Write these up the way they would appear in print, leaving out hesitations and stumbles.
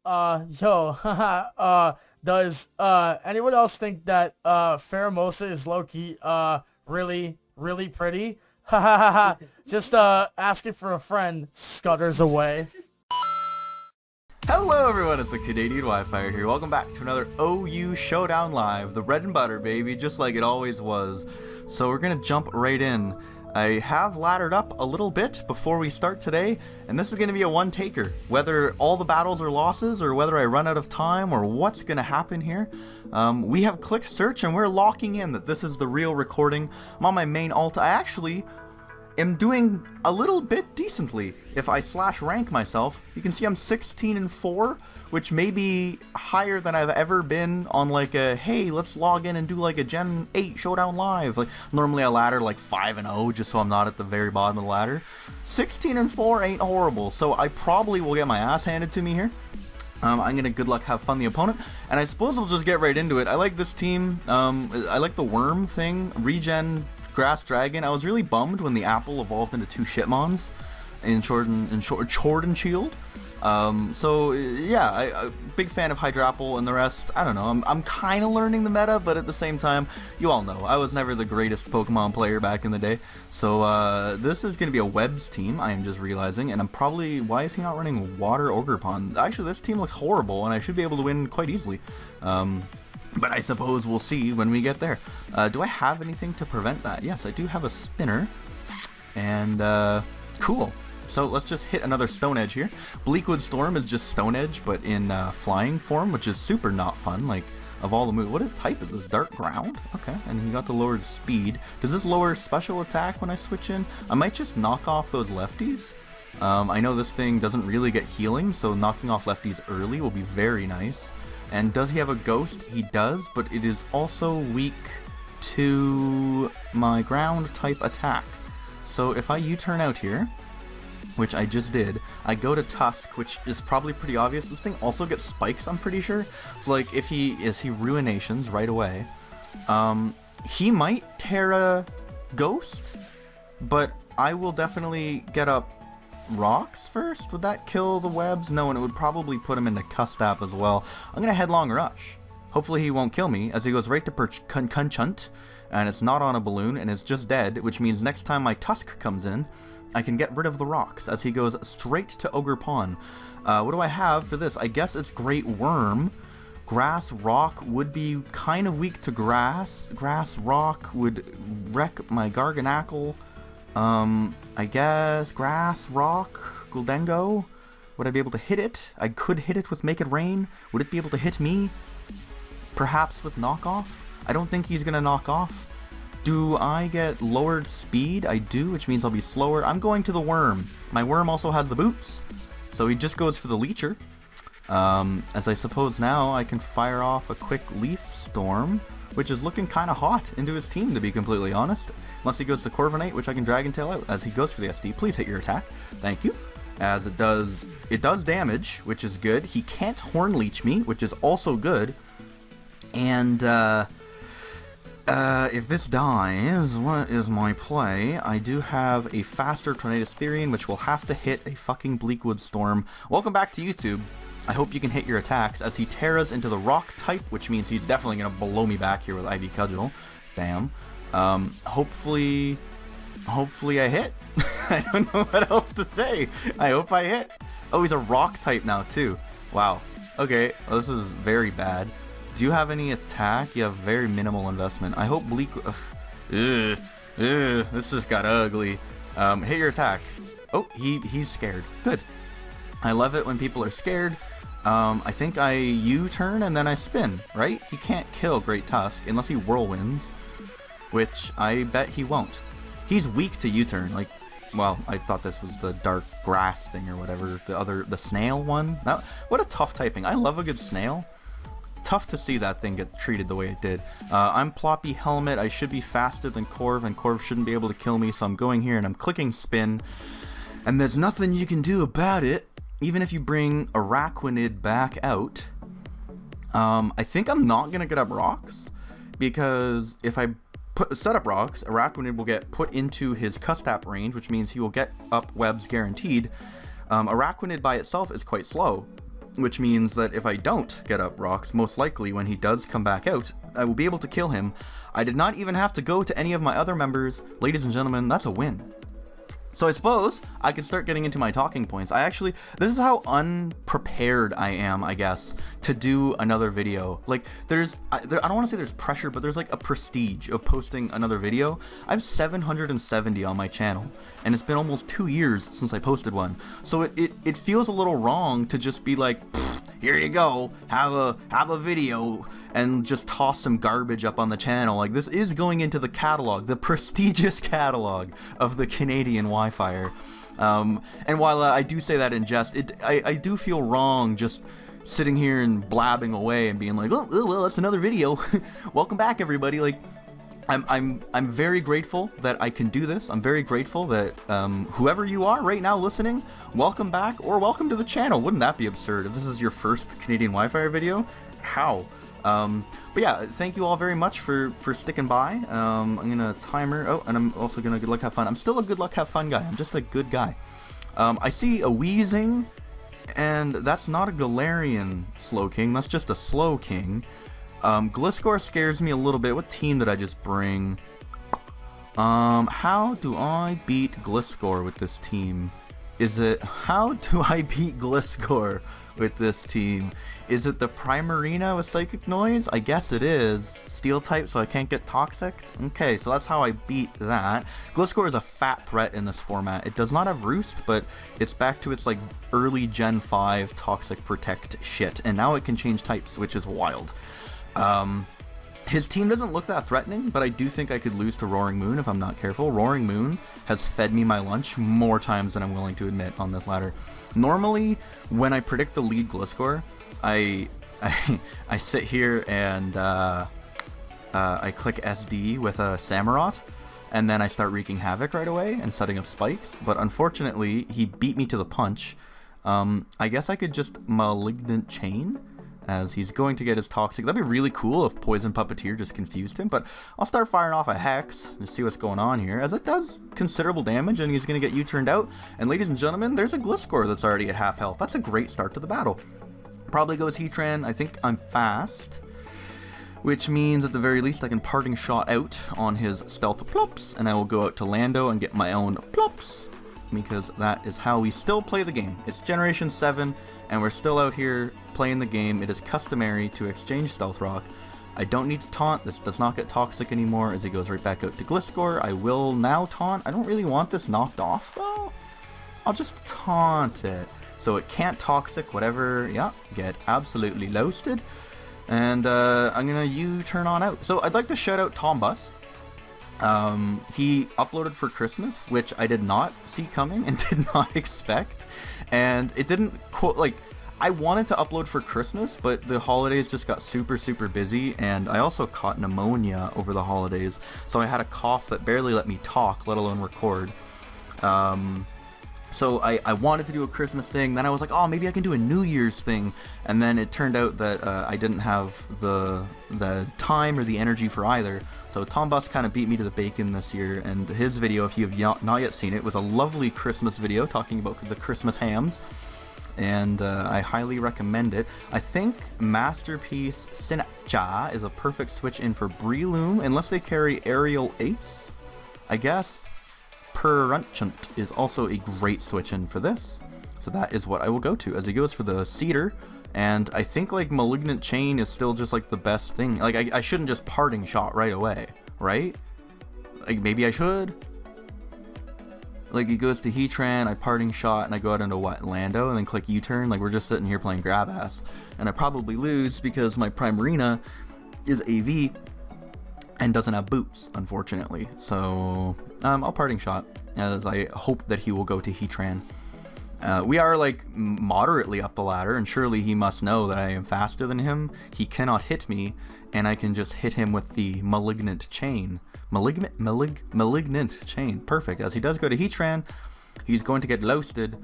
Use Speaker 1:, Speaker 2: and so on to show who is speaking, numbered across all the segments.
Speaker 1: Yo, haha, does, anyone else think that, Pheromosa is low-key, really, really pretty? Ha ha ha ha. Just, asking for a friend scutters away.
Speaker 2: Hello everyone, it's the CanadianWifier here. Welcome back to another OU Showdown Live, the bread and butter, baby, just like it always was. So we're gonna jump right in. I have laddered up a little bit before we start today, and this is gonna be a one-taker. Whether all the battles are losses, or whether I run out of time, or what's gonna happen here, we have clicked search and we're locking in that this is the real recording. I'm on my main alt. I actually am doing a little bit decently. If I slash rank myself, you can see I'm 16-4, which may be higher than I've ever been on like a, hey, let's log in and do like a Gen 8 Showdown Live. Like normally I ladder like 5-0 just so I'm not at the very bottom of the ladder. 16-4 ain't horrible, so I probably will get my ass handed to me here. I'm gonna good luck, have fun the opponent, and I suppose we'll just get right into it. I like this team. I like the worm thing, regen, grass dragon. I was really bummed when the apple evolved into two shitmons in Chord and Shield. So yeah, I big fan of Hydra Apple, and the rest, I don't know, I'm kind of learning the meta, but at the same time, you all know, I was never the greatest Pokemon player back in the day. So this is going to be a Webs team, I am just realizing, and I'm probably, why is he not running Water Ogre Pond? Actually, this team looks horrible, and I should be able to win quite easily. But I suppose we'll see when we get there. Do I have anything to prevent that? Yes, I do have a spinner. And, cool. So let's just hit another Stone Edge here. Bleakwood Storm is just Stone Edge, but in flying form, which is super not fun. Like, of all the moves, what type is this? Dark Ground? Okay, and he got the lowered speed. Does this lower special attack when I switch in? I might just knock off those lefties. I know this thing doesn't really get healing, so knocking off lefties early will be very nice. And does he have a ghost? He does, but it is also weak to my ground type attack. So if I U-turn out here, which I just did, I go to Tusk, which is probably pretty obvious. This thing also gets spikes, I'm pretty sure. So like if he Ruinations right away, he might Terra Ghost, but I will definitely get up Rocks first. Would that kill the webs? No, and it would probably put him into Custap as well. I'm gonna Headlong Rush. Hopefully he won't kill me, as he goes right to Kunchunt, and it's not on a balloon, and it's just dead, which means next time my Tusk comes in, I can get rid of the rocks, as he goes straight to Ogre Pond. What do I have for this? I guess it's Great Worm. Grass Rock would be kind of weak to grass. Grass Rock would wreck my Garganackle. I guess Grass, Rock, Guldengo. Would I be able to hit it? I could hit it with Make It Rain. Would it be able to hit me? Perhaps with Knockoff? I don't think he's gonna knock off. Do I get lowered speed? I do, which means I'll be slower. I'm going to the Worm. My Worm also has the boots, so he just goes for the Leecher. As I suppose now I can fire off a quick Leaf Storm, which is looking kind of hot into his team, to be completely honest. Unless he goes to Corviknight, which I can Dragon Tail out. As he goes for the SD, please hit your attack. Thank you. As it does damage, which is good. He can't Horn Leech me, which is also good. And, if this dies, what is my play? I do have a faster Tornadus Therian, which will have to hit a fucking Bleakwood Storm. Welcome back to YouTube. I hope you can hit your attacks, as he Terras into the Rock type, which means he's definitely going to blow me back here with Ivy Cudgel. Damn. Hopefully I hit. I don't know what else to say. I hope I hit. Oh, he's a Rock type now, too. Wow. Okay, well, this is very bad. Do you have any attack? You have very minimal investment. I hope this just got ugly. Hit your attack. Oh, he's scared. Good. I love it when people are scared. I think I U-turn and then I spin, right? He can't kill Great Tusk unless he Whirlwinds, which I bet he won't. He's weak to U-turn. Like, well, I thought this was the Dark Grass thing or whatever. The Snail one. Now, what a tough typing. I love a good Snail. Tough to see that thing get treated the way it did. I'm Ploppy Helmet. I should be faster than Corv, and Corv shouldn't be able to kill me, so I'm going here and I'm clicking spin. And there's nothing you can do about it, even if you bring Araquanid back out. I think I'm not going to get up rocks, because if I set up rocks, Araquanid will get put into his Custap range, which means he will get up webs guaranteed. Araquanid by itself is quite slow. which means that if I don't get up rocks, most likely when he does come back out, I will be able to kill him. I did not even have to go to any of my other members. Ladies and gentlemen, that's a win. So I suppose I could start getting into my talking points. This is how unprepared I am, I guess, to do another video. Like, I don't want to say there's pressure, but there's like a prestige of posting another video. I have 770 on my channel, and it's been almost 2 years since I posted one. So it feels a little wrong to just be like, here you go, have a video, and just toss some garbage up on the channel. Like, this is going into the catalog, the prestigious catalog of the CanadianWifier. And while I do say that in jest, I do feel wrong just sitting here and blabbing away and being like, oh well, that's another video. Welcome back, everybody. Like, I'm very grateful that I can do this. I'm very grateful that whoever you are right now listening, welcome back, or welcome to the channel. Wouldn't that be absurd if this is your first CanadianWifier video? How? But yeah, thank you all very much for sticking by. I'm gonna timer. Oh, and I'm also gonna good luck have fun. I'm still a good luck have fun guy. I'm just a good guy. I see a wheezing, and that's not a Galarian slow king. That's just a slow king. Gliscor scares me a little bit. What team did I just bring? How do I beat Gliscor with this team? How do I beat Gliscor with this team? Is it the Primarina with Psychic Noise? I guess it is. Steel type, so I can't get Toxic? Okay, so that's how I beat that. Gliscor is a fat threat in this format. It does not have Roost, but it's back to its like early Gen 5 Toxic Protect shit, and now it can change types, which is wild. His team doesn't look that threatening, but I do think I could lose to Roaring Moon if I'm not careful. Roaring Moon has fed me my lunch more times than I'm willing to admit on this ladder. Normally, when I predict the lead Gliscor, I sit here and I click SD with a Samurott, and then I start wreaking havoc right away and setting up spikes. But unfortunately, he beat me to the punch. I guess I could just Malignant Chain, as he's going to get his Toxic. That'd be really cool if Poison Puppeteer just confused him, but I'll start firing off a Hex to see what's going on here, as it does considerable damage, and he's going to get U-turned out. And ladies and gentlemen, there's a Gliscor that's already at half health. That's a great start to the battle. Probably goes Heatran. I think I'm fast, which means at the very least I can Parting Shot out on his Stealth Plops, and I will go out to Lando and get my own Plops, because that is how we still play the game. It's Generation 7, and we're still out here playing the game. It is customary to exchange Stealth Rock. I don't need to taunt. This does not get Toxic anymore, as he goes right back out to Gliscor. I will now taunt. I don't really want this knocked off, though. I'll just taunt it. So it can't Toxic, whatever. Yeah, get absolutely loasted. And I'm going to U-turn on out. So I'd like to shout out Tombus. He uploaded for Christmas, which I did not see coming and did not expect. And it didn't quote, like, I wanted to upload for Christmas, but the holidays just got super busy, and I also caught pneumonia over the holidays, so I had a cough that barely let me talk, let alone record. So I wanted to do a Christmas thing, then I was like, oh, maybe I can do a New Year's thing, and then it turned out that I didn't have the time or the energy for either. So Tombus kind of beat me to the bacon this year, and his video, if you have not yet seen it, was a lovely Christmas video talking about the Christmas hams, and I highly recommend it. I think Masterpiece Sincha is a perfect switch in for Breloom, unless they carry Aerial Ace, I guess. Perunchant is also a great switch in for this, so that is what I will go to, as he goes for the Cedar. And I think like Malignant Chain is still just like the best thing. Like I shouldn't just Parting Shot right away, right? Like maybe I should. Like he goes to Heatran, I Parting Shot, and I go out into what, Lando, and then click U-turn. Like we're just sitting here playing grab ass, and I probably lose because my Primarina is AV and doesn't have boots, unfortunately. So I'll Parting Shot, as I hope that he will go to Heatran. We are like moderately up the ladder, and surely he must know that I am faster than him. He cannot hit me, and I can just hit him with the Malignant Chain. Malignant Chain, perfect. As he does go to Heatran, he's going to get loasted,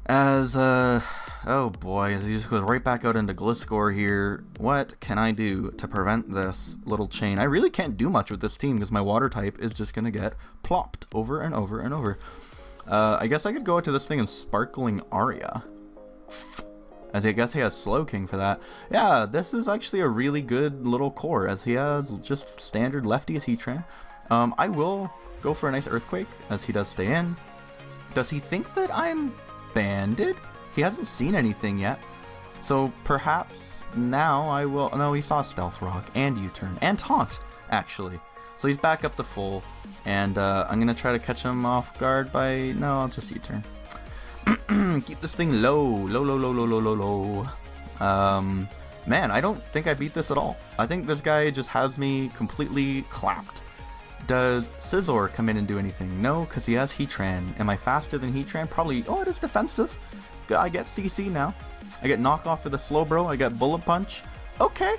Speaker 2: as oh boy, as he just goes right back out into Gliscor here. What can I do to prevent this little chain? I really can't do much with this team, because my water type is just gonna get plopped over and over and over. I guess I could go out to this thing in Sparkling Aria. as I guess he has Slow King for that. Yeah, this is actually a really good little core, as he has just standard lefty as Heatran. I will go for a nice Earthquake, as he does stay in. Does he think that I'm banded? He hasn't seen anything yet. So perhaps now I will... No, he saw Stealth Rock and U-turn and Taunt, actually. So he's back up to full, and I'm going to try to catch him off guard by... No, I'll just U-turn. Keep this thing low. Low. Man, I don't think I beat this at all. I think this guy just has me completely clapped. Does Scizor come in and do anything? No, because he has Heatran. Am I faster than Heatran? Probably. Oh, it is defensive. I get CC now. I get knockoff for the Slowbro. I get Bullet Punch. Okay.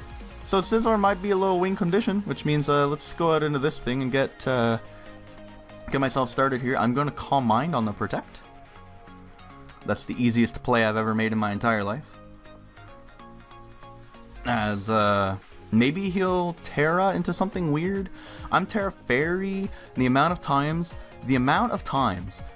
Speaker 2: So Scizor might be a little wing condition, which means let's go out into this thing and get myself started here. I'm going to Calm Mind on the Protect. That's the easiest play I've ever made in my entire life. As maybe he'll Terra into something weird. I'm Terra Fairy, and the amount of times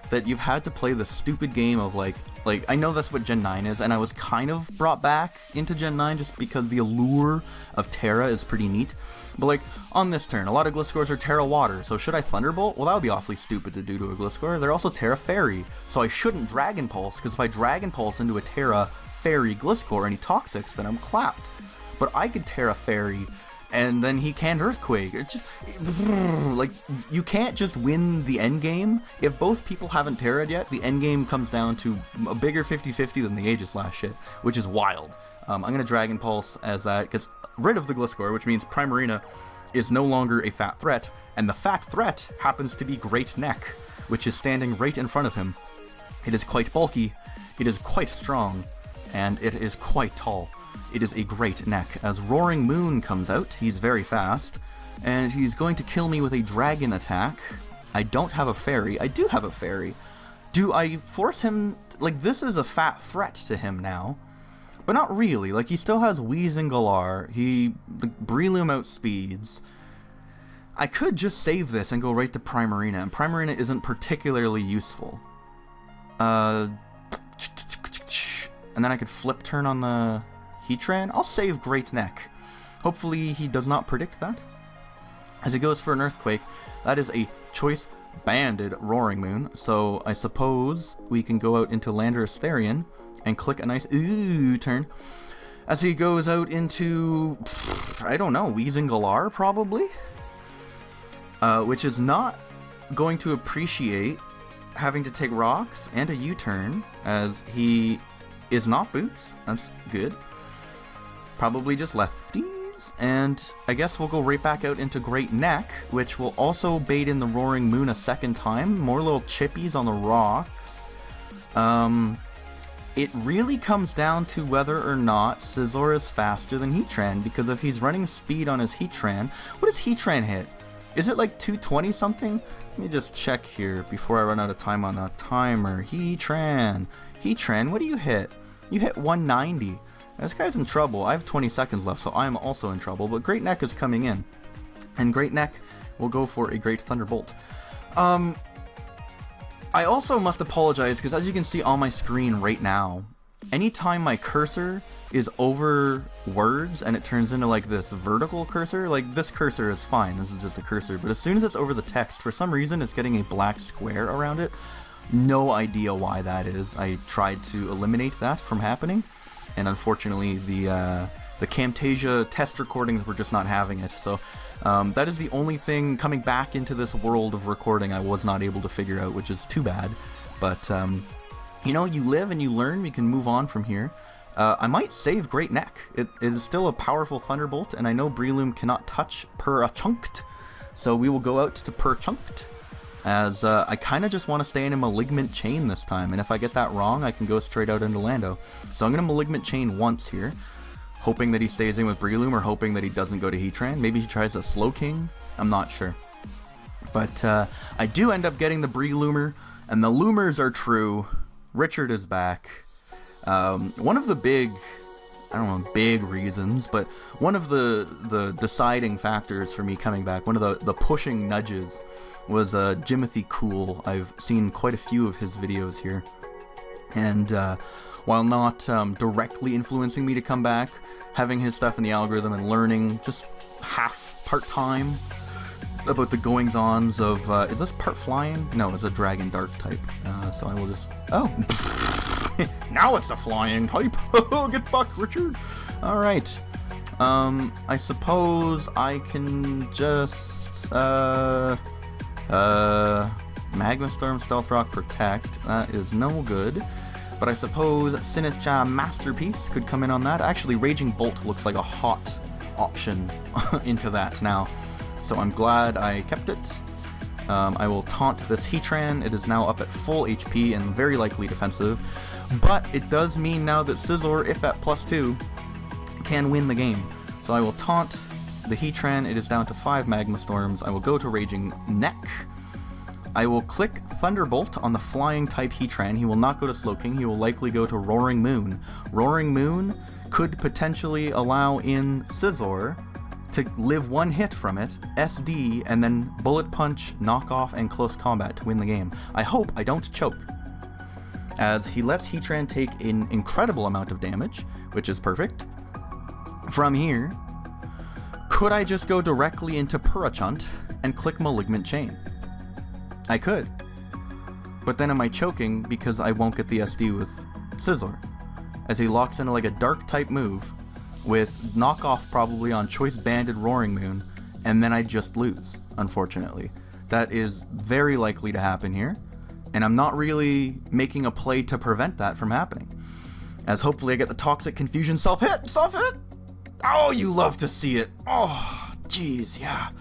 Speaker 2: that you've had to play the stupid game of like I know that's what Gen 9 is, and I was kind of brought back into Gen 9 just because the allure of Terra is pretty neat. But like on this turn, a lot of Gliscors are Terra Water, so should I Thunderbolt? Well, that would be awfully stupid to do to a Gliscor. They're also Terra Fairy, so I shouldn't Dragon Pulse, because if I Dragon Pulse into a Terra Fairy Gliscor and he Toxics, then I'm clapped. But I could Terra Fairy, and then he can't Earthquake. It's just, like, you can't just win the endgame. If both people haven't Terra'd yet, the endgame comes down to a bigger 50-50 than the Aegislash shit, which is wild. I'm going to Dragon Pulse as that gets rid of the Gliscor, which means Primarina is no longer a fat threat, and the fat threat happens to be Great Neck, which is standing right in front of him. It is quite bulky, it is quite strong, and it is quite tall. It is a Great Neck. As Roaring Moon comes out, he's very fast, and he's going to kill me with a Dragon attack. I don't have a Fairy. I do have a Fairy. Do I force him... Like, this is a fat threat to him now. But not really. Like, he still has Weezing the Breloom outspeeds. I could just save this and go right to Primarina, and Primarina isn't particularly useful. And then I could flip turn on the Heatran. I'll save Great Neck. Hopefully he does not predict that. As he goes for an Earthquake, that is a choice banded Roaring Moon, so I suppose we can go out into Landorus Therian and click a nice turn. As he goes out into, I don't know, Weezing probably? Which is not going to appreciate having to take rocks and a U-turn, as he is not Boots. That's good. Probably just lefties, and I guess we'll go right back out into Great Neck, which will also bait in the Roaring Moon a second time. More little chippies on the rocks. It really comes down to whether or not Scizor is faster than Heatran, because if he's running speed on his Heatran, what does Heatran hit? Is it like 220 something? Let me just check here before I run out of time on that timer. Heatran, what do you hit? You hit 190. This guy's in trouble. I have 20 seconds left, so I'm also in trouble, but Great Neck is coming in. And Great Neck will go for a Great Thunderbolt. I also must apologize, because as you can see on my screen right now, anytime my cursor is over words and it turns into like this vertical cursor, like this cursor is fine, this is just a cursor, but as soon as it's over the text, for some reason it's getting a black square around it. No idea why that is. I tried to eliminate that from happening, and unfortunately the Camtasia test recordings were just not having it, so that is the only thing coming back into this world of recording I was not able to figure out, which is too bad. But, you know, you live and you learn. We can move on from here. I might save Great Neck. It is still a powerful Thunderbolt, and I know Breloom cannot touch Perchunked, so we will go out to Perchunked, as I kind of just want to stay in a Malignant Chain this time, and if I get that wrong, I can go straight out into Lando. So I'm going to Malignant Chain once here, hoping that he stays in with Breloom, or hoping that he doesn't go to Heatran. Maybe he tries a Slow King. I'm not sure. But I do end up getting the Breeloomer, and the Loomers are true. Richard is back. One of the big, I don't know, big reasons, but one of the deciding factors for me coming back, one of the pushing nudges, was Jimothy Cool. I've seen quite a few of his videos here. And while not directly influencing me to come back, having his stuff in the algorithm and learning just half part-time about the goings-ons of, is this part flying? No, it's a dragon dart type. So I will just, oh, now it's a flying type. Get fucked, Richard. All right. I suppose I can just, Magma Storm, Stealth Rock, Protect. That is no good. But I suppose Sinicha Masterpiece could come in on that. Actually, Raging Bolt looks like a hot option into that now. So I'm glad I kept it. I will taunt this Heatran. It is now up at full HP and very likely defensive. But it does mean now that Scizor, if at +2, can win the game. So I will taunt the Heatran. It is down to 5 Magma Storms. I will go to Raging Neck. I will click Thunderbolt on the flying type Heatran. He will not go to Slowking. He will likely go to Roaring Moon. Roaring Moon could potentially allow in Scizor to live one hit from it, SD, and then Bullet Punch, Knock Off, and Close Combat to win the game. I hope I don't choke, as he lets Heatran take an incredible amount of damage, which is perfect. From here, could I just go directly into Purachunt and click Malignant Chain? I could. But then am I choking because I won't get the SD with Scizor, as he locks into like a dark type move with knockoff probably on Choice Banded Roaring Moon, and then I just lose, unfortunately. That is very likely to happen here, and I'm not really making a play to prevent that from happening, as hopefully I get the Toxic Confusion self-hit! Self-hit! Oh, you love to see it! Oh, jeez, yeah.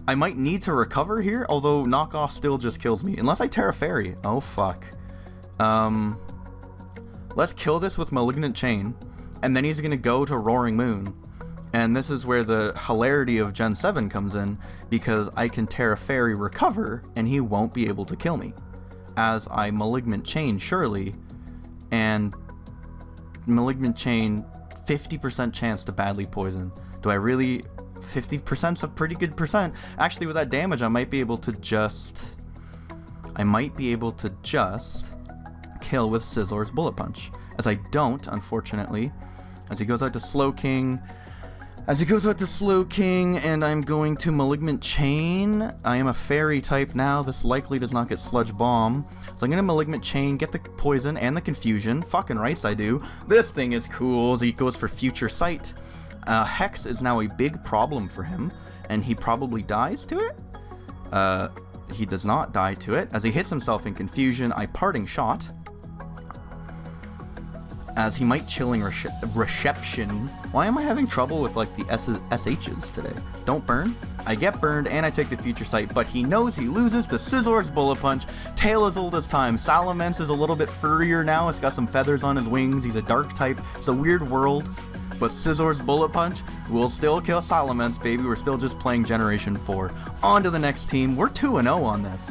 Speaker 2: I might need to recover here, although knockoff still just kills me, unless I Terra Fairy. Oh, fuck. Let's kill this with Malignant Chain, and then he's gonna go to Roaring Moon. And this is where the hilarity of Gen 7 comes in, because I can Terra Fairy recover, and he won't be able to kill me, as I Malignant Chain surely, and Malignant Chain, 50% chance to badly poison. Do I really... 50%'s a pretty good percent. Actually, with that damage, I might be able to just kill with Scizor's Bullet Punch, as I don't, unfortunately, as he goes out to Slowking. And I'm going to Malignant Chain. I am a Fairy type now. This likely does not get Sludge Bomb. So I'm going to Malignant Chain, get the Poison and the Confusion. Fucking rights I do. This thing is cool, as he goes for Future Sight. Hex is now a big problem for him, and he probably dies to it? He does not die to it. As he hits himself in Confusion, I Parting Shot, as he might Chilling Reception. Why am I having trouble with like the SHs today? Don't burn. I get burned and I take the Future Sight, but he knows he loses to Scizor's Bullet Punch. Tail as old as time. Salamence is a little bit furrier now. It's got some feathers on his wings. He's a dark type. It's a weird world. But Scizor's Bullet Punch will still kill Salamence, baby. We're still just playing Generation 4. On to the next team. We're 2-0 on this.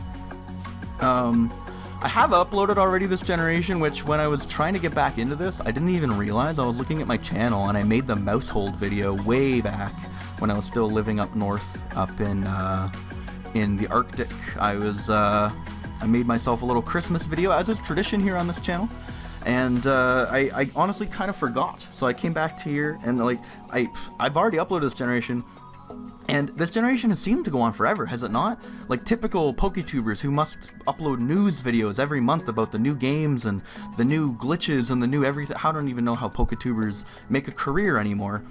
Speaker 2: I have uploaded already this generation, which when I was trying to get back into this, I didn't even realize. I was looking at my channel and I made the Mousehold video way back when I was still living up north, up in the Arctic. I made myself a little Christmas video, as is tradition here on this channel. And I honestly kind of forgot, so I came back to here, and like I've already uploaded this generation, and this generation has seemed to go on forever, has it not? Like typical PokeTubers who must upload news videos every month about the new games and the new glitches and the new everything. I don't even know how PokeTubers make a career anymore.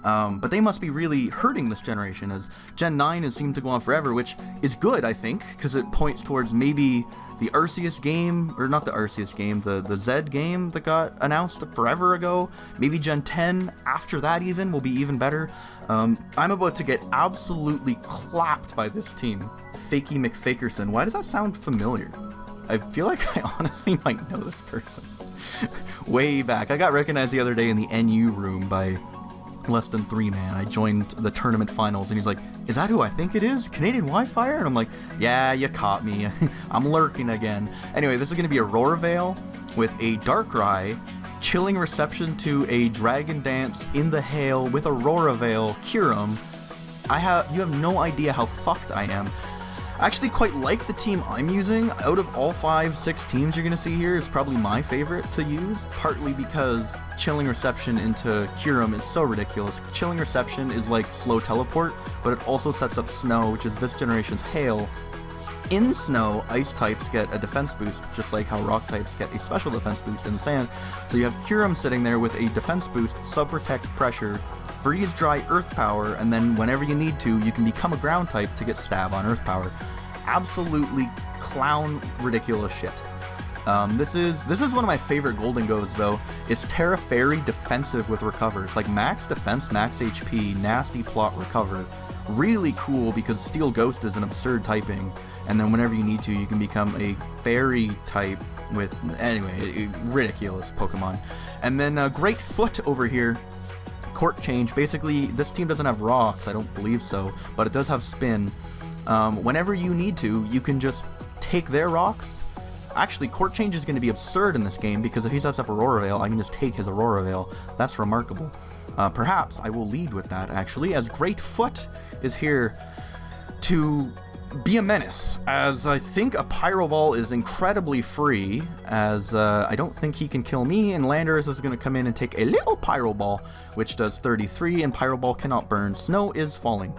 Speaker 2: But they must be really hurting this generation, as Gen 9 has seemed to go on forever, which is good, I think, because it points towards maybe the Arceus game, or not the Arceus game, the Zed game that got announced forever ago. Maybe Gen 10 after that even will be even better. I'm about to get absolutely clapped by this team. Fakey McFakerson. Why does that sound familiar? I feel like I honestly might know this person. Way back. I got recognized the other day in the NU room by Less Than 3 Man. I joined the tournament finals, and he's like, "Is that who I think it is? CanadianWifier?" And I'm like, "Yeah, you caught me. I'm lurking again." Anyway, this is going to be Aurora Veil with a Darkrai, Chilling Reception to a Dragon Dance in the Hail with Aurora Veil, Kyurem. You have no idea how fucked I am. actually quite like the team I'm using. Out of all 5-6 teams you're going to see here is probably my favorite to use, partly because Chilling Reception into Kyurem is so ridiculous. Chilling Reception is like slow teleport, but it also sets up Snow, which is this generation's Hail. In Snow, Ice types get a defense boost, just like how Rock types get a special defense boost in the Sand. So you have Kyurem sitting there with a defense boost, Sub-Protect, Pressure, Freeze Dry, Earth Power, and then whenever you need to, you can become a Ground type to get Stab on Earth Power. Absolutely clown ridiculous shit. This is one of my favorite Golden Goes though. It's Terra Fairy defensive with Recover. It's like max defense, max HP, nasty plot Recover. Really cool because Steel Ghost is an absurd typing, and then whenever you need to, you can become a fairy type with, anyway, ridiculous Pokemon. And then Great Foot over here, Court Change. Basically, this team doesn't have rocks, I don't believe so, but it does have Spin. Whenever you need to, you can just take their rocks. Actually, Court Change is going to be absurd in this game because if he sets up Aurora Veil, I can just take his Aurora Veil. That's remarkable. Perhaps I will lead with that, actually, as Great Foot is here to be a menace, as I think a Pyro Ball is incredibly free, as I don't think he can kill me, and Landorus is going to come in and take a little Pyro Ball, which does 33, and Pyro Ball cannot burn. Snow is falling.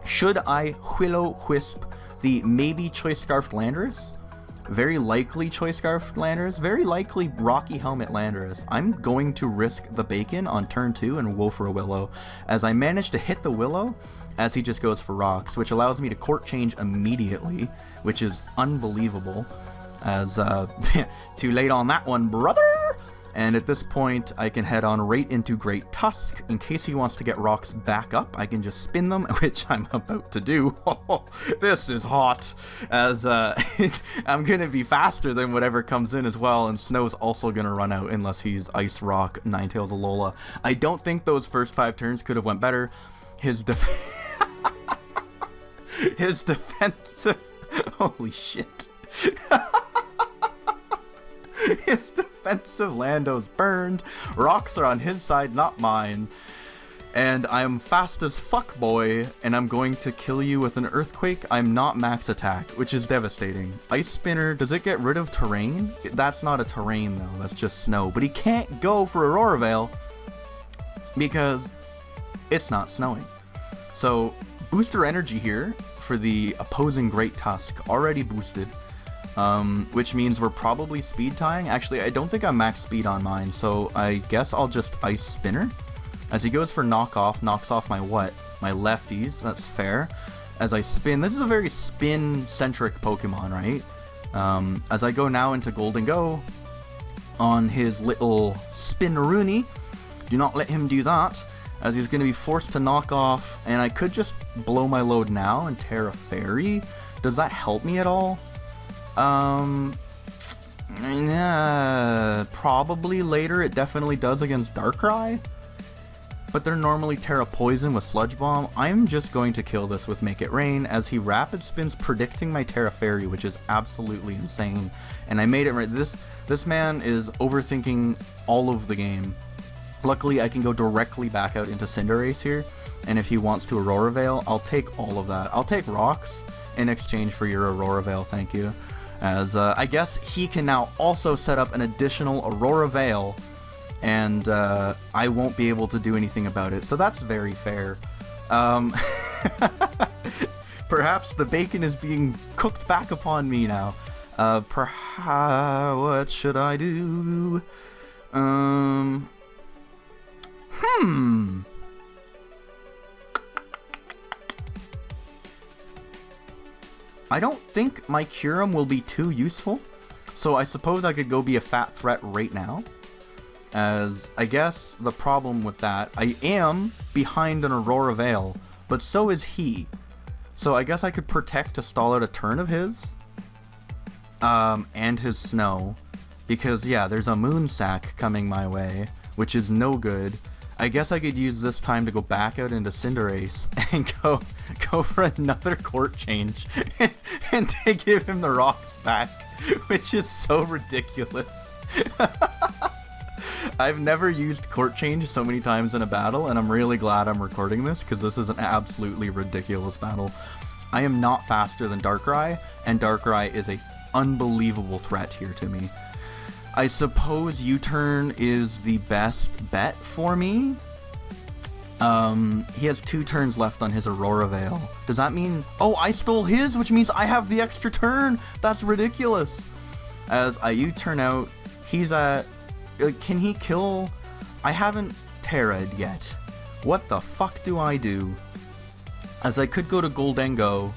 Speaker 2: Should I Will-O-Wisp the maybe Choice Scarfed Landorus? Very likely Choice Scarfed Landorus, very likely Rocky Helmet Landorus. I'm going to risk the bacon on turn 2 and go for a Willow, as I managed to hit the Willow as he just goes for rocks, which allows me to Court Change immediately, which is unbelievable, as too late on that one, brother! And at this point, I can head on right into Great Tusk. In case he wants to get rocks back up, I can just spin them, which I'm about to do. This is hot, as I'm going to be faster than whatever comes in as well, and Snow's also going to run out unless he's Ice Rock, Ninetales Alola. I don't think those first 5 turns could have went better. His his defensive... Holy shit. His defensive Lando's burned. Rocks are on his side, not mine. And I'm fast as fuck, boy, and I'm going to kill you with an Earthquake. I'm not max attack, which is devastating. Ice Spinner, does it get rid of terrain? That's not a terrain, though. That's just snow. But he can't go for Aurora Veil because it's not snowing. So, booster energy here for the opposing Great Tusk, already boosted. Which means we're probably speed tying. Actually, I don't think I'm max speed on mine, so I guess I'll just Ice Spinner. As he goes for knockoff, knocks off my what? My lefties, that's fair. As I spin, this is a very spin-centric Pokemon, right? As I go now into Golden Go, on his little Spin-Rooney, do not let him do that, as he's going to be forced to knock off, and I could just blow my load now and Terra Fairy. Does that help me at all? Probably later. It definitely does against Darkrai, but they're normally Terra Poison with Sludge Bomb. I'm just going to kill this with Make It Rain, as he Rapid Spins, predicting my Terra Fairy, which is absolutely insane. And I made it right. This man is overthinking all of the game. Luckily, I can go directly back out into Cinderace here, and if he wants to Aurora Veil, I'll take all of that. I'll take rocks in exchange for your Aurora Veil, thank you. As I guess he can now also set up an additional Aurora Veil, and I won't be able to do anything about it, so that's very fair. Perhaps the bacon is being cooked back upon me now. What should I do? I don't think my Kyurem will be too useful, so I suppose I could go be a fat threat right now. As I guess the problem with that, I am behind an Aurora Veil, but so is he. So I guess I could protect to stall out a turn of his, and his Snow, because yeah, there's a Moonsack coming my way, which is no good. I guess I could use this time to go back out into Cinderace and go for another Court Change and to give him the rocks back, which is so ridiculous. I've never used Court Change so many times in a battle, and I'm really glad I'm recording this because this is an absolutely ridiculous battle. I am not faster than Darkrai, and Darkrai is a unbelievable threat here to me. I suppose U-turn is the best bet for me. He has 2 turns left on his Aurora Veil. Does that mean... Oh, I stole his, which means I have the extra turn! That's ridiculous! As I U-turn out, he's at... Can he kill... I haven't Terra'd yet. What the fuck do I do? As I could go to Goldengo.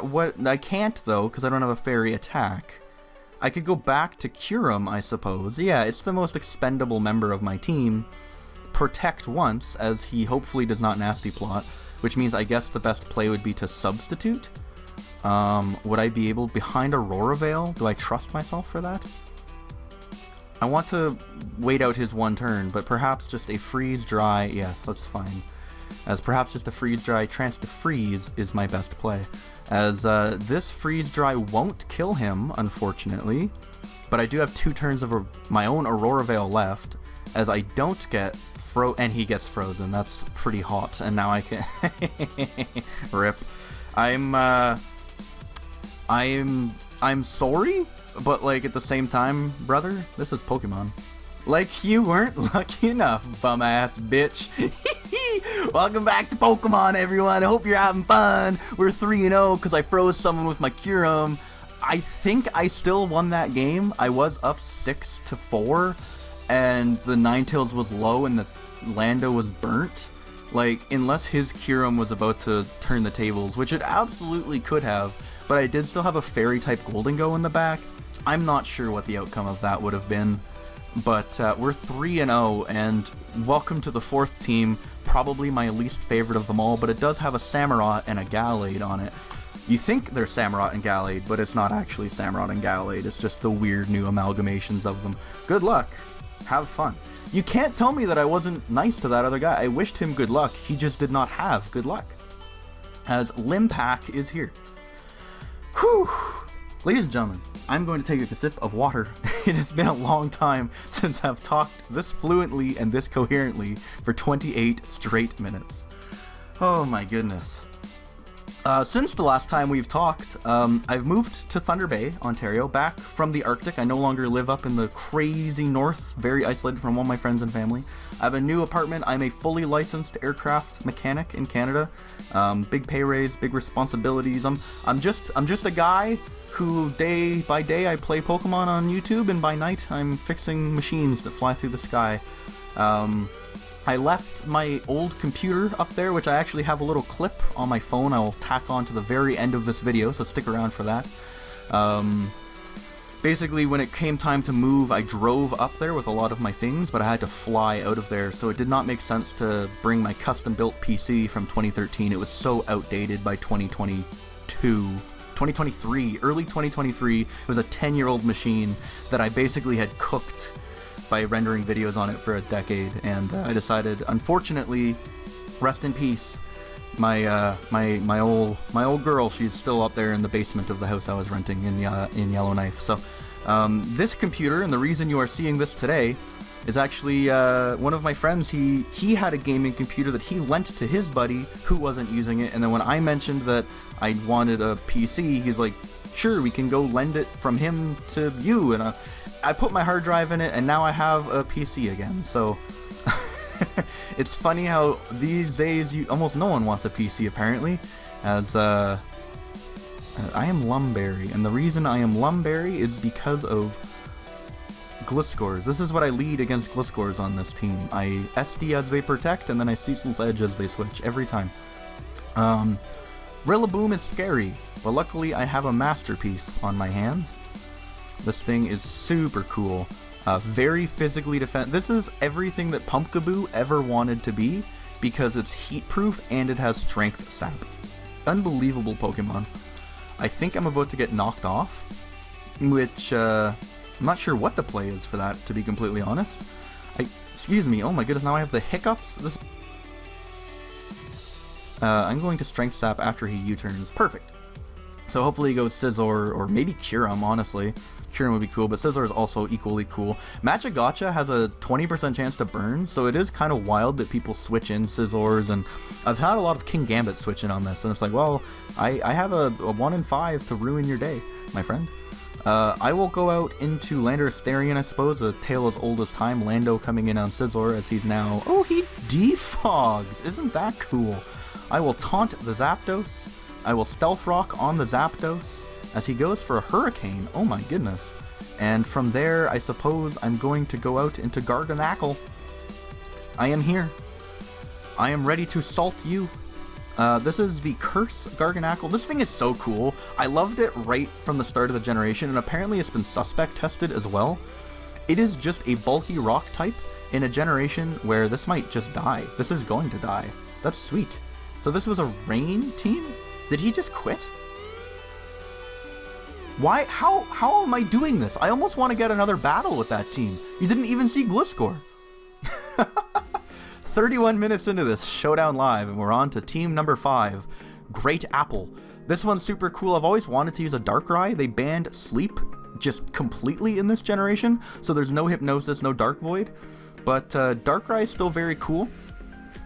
Speaker 2: What? I can't, though, because I don't have a fairy attack. I could go back to Kyurem, I suppose. Yeah, it's the most expendable member of my team. Protect once, as he hopefully does not nasty plot, which means I guess the best play would be to substitute. Would I be able, behind Aurora Veil, do I trust myself for that? I want to wait out his 1 turn, but perhaps just a freeze dry, yes, that's fine. As perhaps just a freeze dry, trance to freeze is my best play. As this freeze dry won't kill him, unfortunately, but I do have 2 turns of my own Aurora Veil left, as I don't get and he gets frozen. That's pretty hot, and now I can rip. I'm sorry, but like at the same time, brother, this is Pokemon. Like you weren't lucky enough, bum ass bitch. Welcome back to Pokemon, everyone. I hope you're having fun. We're 3-0 because I froze someone with my Kyurem. I think I still won that game. I was up 6-4, and the Ninetales was low, and the Lando was burnt. Like, unless his Kyurem was about to turn the tables, which it absolutely could have, but I did still have a Fairy-type Goldengo in the back. I'm not sure what the outcome of that would have been, but we're 3-0, and welcome to the 4th team, probably my least favorite of them all, but it does have a Samurott and a Gallade on it. You think they're Samurott and Gallade, but it's not actually Samurott and Gallade, it's just the weird new amalgamations of them. Good luck. Have fun. You can't tell me that I wasn't nice to that other guy. I wished him good luck. He just did not have good luck. As Limpak is here. Whew. Ladies and gentlemen, I'm going to take a sip of water. It has been a long time since I've talked this fluently and this coherently for 28 straight minutes. Oh my goodness. Since the last time we've talked, I've moved to Thunder Bay, Ontario, back from the Arctic. I no longer live up in the crazy north, very isolated from all my friends and family. I have a new apartment. I'm a fully licensed aircraft mechanic in Canada. Big pay raise, big responsibilities. I'm just a guy who day by day I play Pokemon on YouTube, and by night I'm fixing machines that fly through the sky. I left my old computer up there, which I actually have a little clip on my phone I will tack on to the very end of this video, so stick around for that. Basically, when it came time to move, I drove up there with a lot of my things, but I had to fly out of there, so it did not make sense to bring my custom-built PC from 2013. It was so outdated by 2023, early 2023. It was a 10-year-old machine that I basically had cooked by rendering videos on it for a decade, and I decided, unfortunately, rest in peace, my old girl. She's still up there in the basement of the house I was renting in Yellowknife. So this computer, and the reason you are seeing this today, is actually one of my friends. He had a gaming computer that he lent to his buddy who wasn't using it, and then when I mentioned that I wanted a PC, he's like, sure, we can go lend it from him to you, and I put my hard drive in it, and now I have a PC again. So it's funny how these days almost no one wants a PC apparently, as I am Lumberry, and the reason I am Lumberry is because of Gliscors. This is what I lead against Gliscors on this team. I SD as they protect, and then I Cecil's Edge as they switch every time. Rillaboom is scary, but luckily I have a masterpiece on my hands. This thing is super cool. Very physically defend. This is everything that Pumpkaboo ever wanted to be, because it's heat proof and it has strength sap. Unbelievable Pokemon. I think I'm about to get knocked off, which I'm not sure what the play is for that, to be completely honest. Excuse me, oh my goodness, now I have the hiccups. I'm going to strength sap after he U-turns. Perfect. So hopefully he goes Scizor or maybe Kyurem, honestly. Kyurem would be cool, but Scizor is also equally cool. Magic Gotcha has a 20% chance to burn, so it is kind of wild that people switch in Scizors, and I've had a lot of King Gambit switch in on this, and it's like, well, I have a 1 in 5 to ruin your day, my friend. I will go out into Landorus Therian, I suppose, a tale as old as time. Lando coming in on Scizor as he's now... Oh, he defogs! Isn't that cool? I will taunt the Zapdos. I will Stealth Rock on the Zapdos as he goes for a Hurricane. Oh my goodness. And from there, I suppose I'm going to go out into Garganacl. I am here. I am ready to salt you. This is the Curse Garganacl. This thing is so cool. I loved it right from the start of the generation, and apparently it's been suspect tested as well. It is just a bulky rock type in a generation where this might just die. This is going to die. That's sweet. So this was a rain team? Did he just quit? Why? How am I doing this? I almost want to get another battle with that team. You didn't even see Gliscor. 31 minutes into this Showdown Live, and we're on to team number 5, Great Apple. This one's super cool. I've always wanted to use a Darkrai. They banned Sleep just completely in this generation, so there's no Hypnosis, no Dark Void. But Darkrai is still very cool.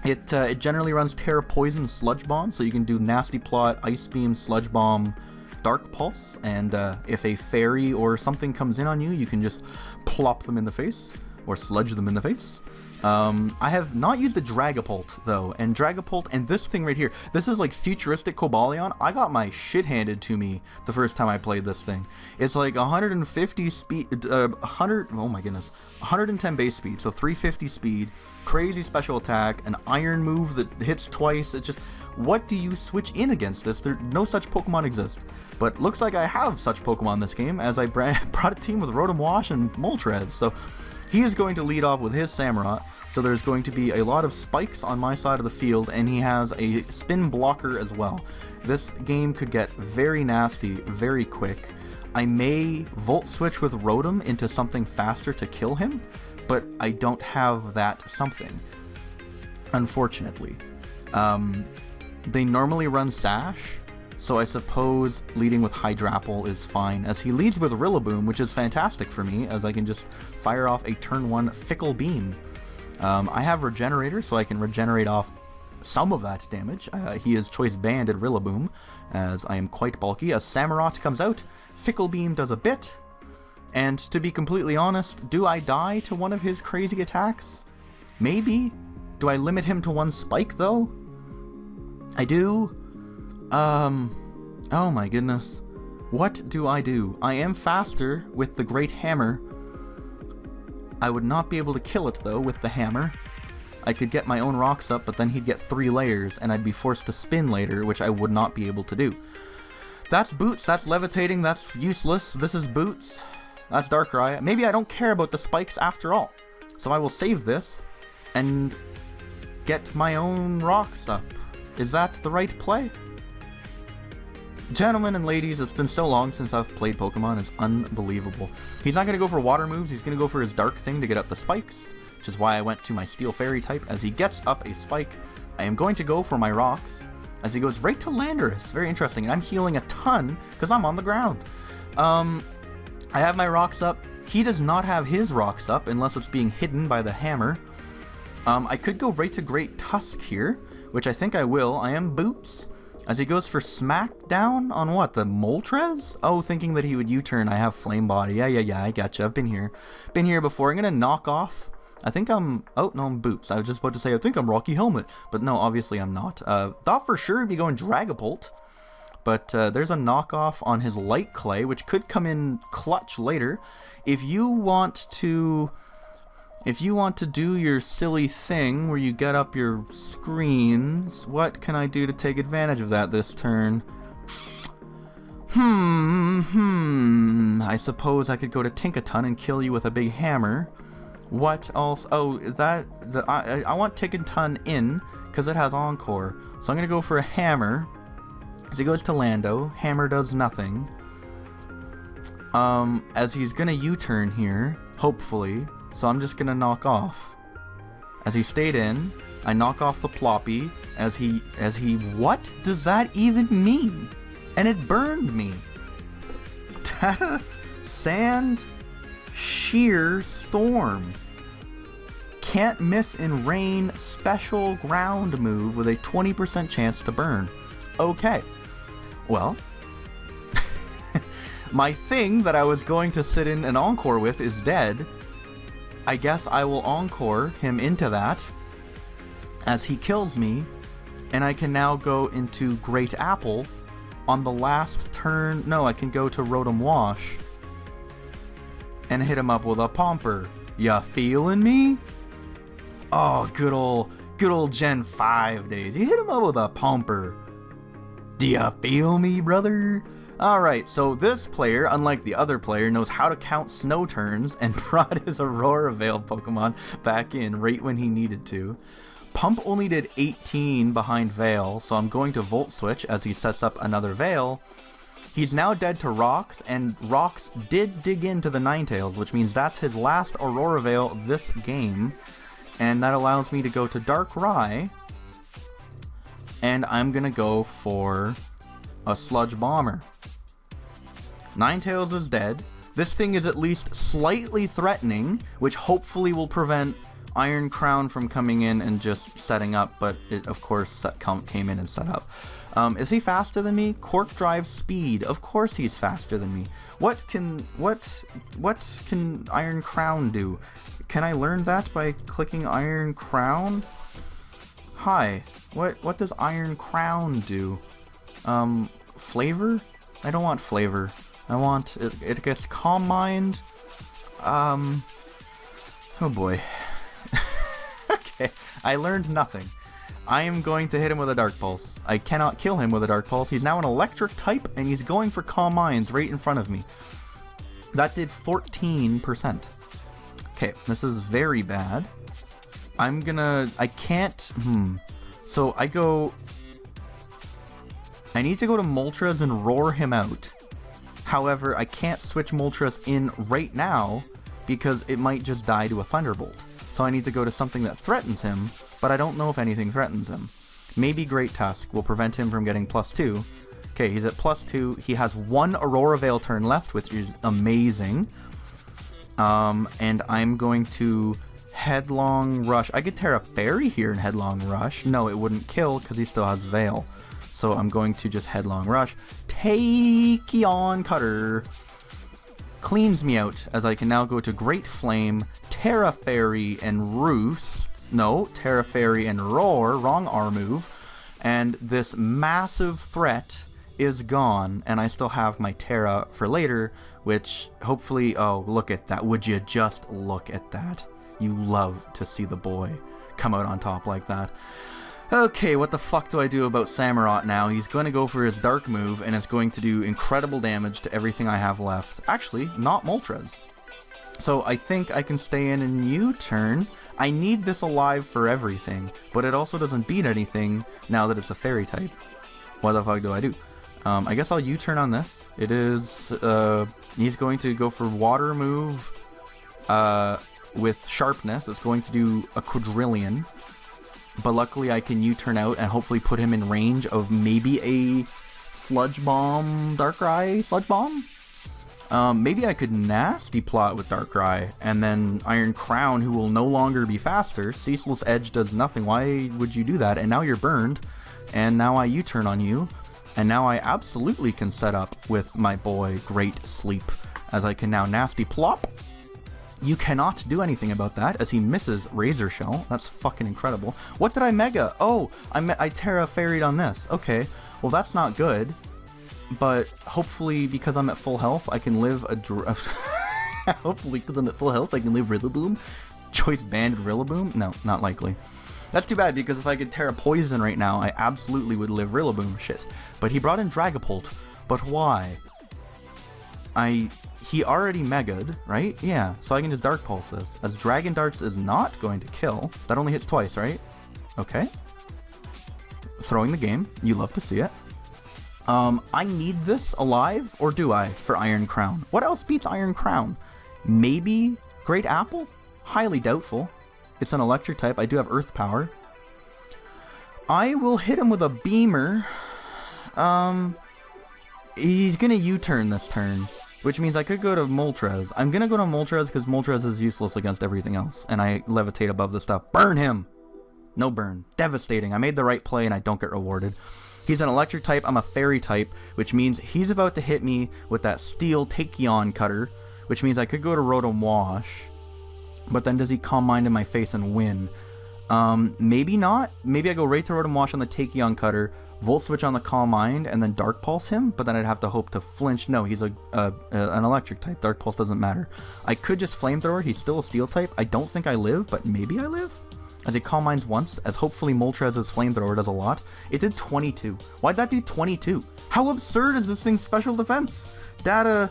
Speaker 2: It generally runs Terra Poison, Sludge Bomb, so you can do Nasty Plot, Ice Beam, Sludge Bomb, Dark Pulse, and if a fairy or something comes in on you, you can just plop them in the face, or sludge them in the face. I have not used the Dragapult, though, and Dragapult, and this thing right here, this is like futuristic Cobalion. I got my shit handed to me the first time I played this thing. It's like 150 speed, 110 base speed, so 350 speed, crazy special attack, an iron move that hits twice. It just, what do you switch in against this? No such Pokemon exist. But looks like I have such Pokemon in this game, as I brought a team with Rotom Wash and Moltres, so he is going to lead off with his Samurott, so there's going to be a lot of spikes on my side of the field, and he has a spin blocker as well. This game could get very nasty very quick. I may Volt Switch with Rotom into something faster to kill him, but I don't have that something, unfortunately. They normally run Sash, so I suppose leading with Hydrapple is fine, as he leads with Rillaboom, which is fantastic for me, as I can just fire off a turn 1 Fickle Beam. I have Regenerator, so I can regenerate off some of that damage. He is choice banned at Rillaboom, as I am quite bulky. A Samurott comes out, Fickle Beam does a bit, and to be completely honest, do I die to one of his crazy attacks? Maybe. Do I limit him to 1 spike, though? I do. Oh my goodness. What do? I am faster with the Great Hammer. I would not be able to kill it, though, with the hammer. I could get my own rocks up, but then he'd get 3 layers, and I'd be forced to spin later, which I would not be able to do. That's Boots, that's Levitating, that's useless. This is Boots. That's Darkrai. Maybe I don't care about the spikes after all. So I will save this, and get my own rocks up. Is that the right play? Gentlemen and ladies, it's been so long since I've played Pokemon, it's unbelievable. He's not going to go for water moves, he's going to go for his dark thing to get up the spikes, which is why I went to my Steel Fairy type. As he gets up a spike, I am going to go for my rocks, as he goes right to Landorus. Very interesting, and I'm healing a ton, because I'm on the ground. I have my rocks up. He does not have his rocks up, unless it's being hidden by the hammer. I could go right to Great Tusk here, which I think I will. I am Boots. As he goes for Smackdown on what? The Moltres? Oh, thinking that he would U-turn. I have Flame Body. Yeah, I gotcha. I've been here. Been here before. I'm going to knock off. I think I'm... Oh, no, I'm Boots. I was just about to say, I think I'm Rocky Helmet. But no, obviously I'm not. Thought for sure he'd be going Dragapult. But there's a knockoff on his Light Clay, which could come in clutch later. If you want to do your silly thing where you get up your screens, what can I do to take advantage of that this turn? I suppose I could go to Tinkaton and kill you with a big hammer. What else? Oh, I want Tinkaton in, because it has Encore. So I'm going to go for a hammer. As he goes to Lando, hammer does nothing. As he's going to U-turn here, hopefully. So I'm just gonna knock off. As he stayed in, I knock off the Ploppy. As he, what does that even mean? and it burned me. Data, sand, sheer storm. Can't miss in rain, special ground move with a 20% chance to burn. Okay. Well, my thing that I was going to sit in an encore with is dead. I guess I will encore him into that as he kills me, and I can now go into Great Apple on the last turn. No, I can go to Rotom Wash and hit him up with a Pomper. Ya feeling me? Oh, good old Gen 5 days. You hit him up with a Pomper. Do ya feel me, brother? Alright, so this player, unlike the other player, knows how to count snow turns and brought his Aurora Veil Pokemon back in right when he needed to. Pump only did 18 behind Veil, so I'm going to Volt Switch as he sets up another Veil. He's now dead to Rocks, and Rocks did dig into the Ninetales, which means that's his last Aurora Veil this game. And that allows me to go to Darkrai, and I'm gonna go for a Sludge Bomber. Ninetales is dead. This thing is at least slightly threatening, which hopefully will prevent Iron Crown from coming in and just setting up, but it of course came in and set up. Is he faster than me? Cork Drive Speed. Of course he's faster than me. What can Iron Crown do? Can I learn that by clicking Iron Crown? Hi. What does Iron Crown do? Flavor? I don't want flavor. I want it gets Calm Mind. Oh boy. Okay, I learned nothing. I am going to hit him with a Dark Pulse. I cannot kill him with a Dark Pulse. He's now an electric type, and he's going for Calm Minds right in front of me. That did 14%. Okay, this is very bad. I can't, So I need to go to Moltres and roar him out. However, I can't switch Moltres in right now because it might just die to a Thunderbolt. So I need to go to something that threatens him, but I don't know if anything threatens him. Maybe Great Tusk will prevent him from getting +2. Okay, he's at +2. He has one Aurora Veil turn left, which is amazing. And I'm going to Headlong Rush. I could Terra Fairy here in Headlong Rush. No, it wouldn't kill because he still has Veil. So I'm going to just Headlong Rush. Tachyon Cutter cleans me out as I can now go to Great Flame, Terra Fairy, and Roost. No, Terra Fairy and Roar. Wrong R move. And this massive threat is gone, and I still have my Terra for later, which hopefully... Oh, look at that. Would you just look at that? You love to see the boy come out on top like that. Okay, what the fuck do I do about Samurott now? He's going to go for his Dark move, and it's going to do incredible damage to everything I have left. Actually, not Moltres. So I think I can stay in and U-turn. I need this alive for everything, but it also doesn't beat anything now that it's a Fairy type. What the fuck do I do? I guess I'll U-turn on this. It is, he's going to go for Water move with Sharpness. It's going to do a quadrillion. But luckily I can U-turn out and hopefully put him in range of maybe a Sludge Bomb, Darkrai Sludge Bomb? Maybe I could Nasty Plot with Darkrai, and then Iron Crown, who will no longer be faster. Ceaseless Edge does nothing. Why would you do that? And now you're burned, and now I U-turn on you, and now I absolutely can set up with my boy Great Sleep, as I can now Nasty Plop. You cannot do anything about that, as he misses Razor Shell. That's fucking incredible. What did I Mega? Oh, I Terra Fairy'd on this. Okay, well that's not good. But hopefully, because I'm at full health, I can live a... Hopefully, because I'm at full health, I can live Rillaboom. Choice Banded Rillaboom? No, not likely. That's too bad, because if I could Terra Poison right now, I absolutely would live Rillaboom. Shit. But he brought in Dragapult. But why? He already Mega'd, right? Yeah, so I can just Dark Pulse this. As Dragon Darts is not going to kill. That only hits twice, right? Okay. Throwing the game. You love to see it. I need this alive, or do I, for Iron Crown? What else beats Iron Crown? Maybe Great Apple? Highly doubtful. It's an electric type. I do have Earth Power. I will hit him with a Beamer. He's gonna U-turn this turn, which means I could go to Moltres. I'm gonna go to Moltres because Moltres is useless against everything else, and I levitate above the stuff. Burn him! No burn. Devastating. I made the right play and I don't get rewarded. He's an electric type, I'm a fairy type, which means he's about to hit me with that steel Tachyon cutter, which means I could go to Rotom Wash, but then does he Calm Mind in my face and win? Maybe not. Maybe I go right to Rotom Wash on the Tachyon cutter, Volt Switch on the Calm Mind, and then Dark Pulse him, but then I'd have to hope to flinch. No, he's an electric type. Dark Pulse doesn't matter. I could just Flamethrower. He's still a steel type. I don't think I live, but maybe I live? As it Calm Minds once, as hopefully Moltres' Flamethrower does a lot. It did 22. Why'd that do 22? How absurd is this thing's special defense? Data,